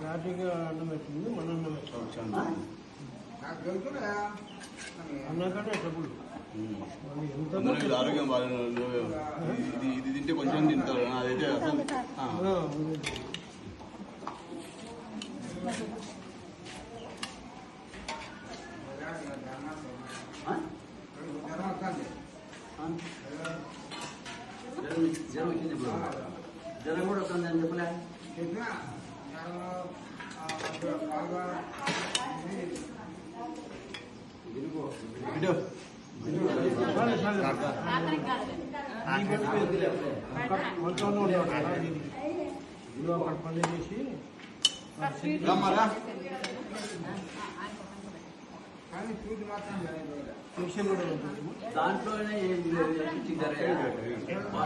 ఘాటిగా అన్నం పెట్టింది మన అన్నం పెట్టాను అన్నకంటే డబ్బులు ఆరోగ్యం బాగా ఇది తింటే కొంచెం తింటారు అదైతే జ్వరం కూడా వస్తుంది అని చెప్పలే పని చేసి దాంట్లోనే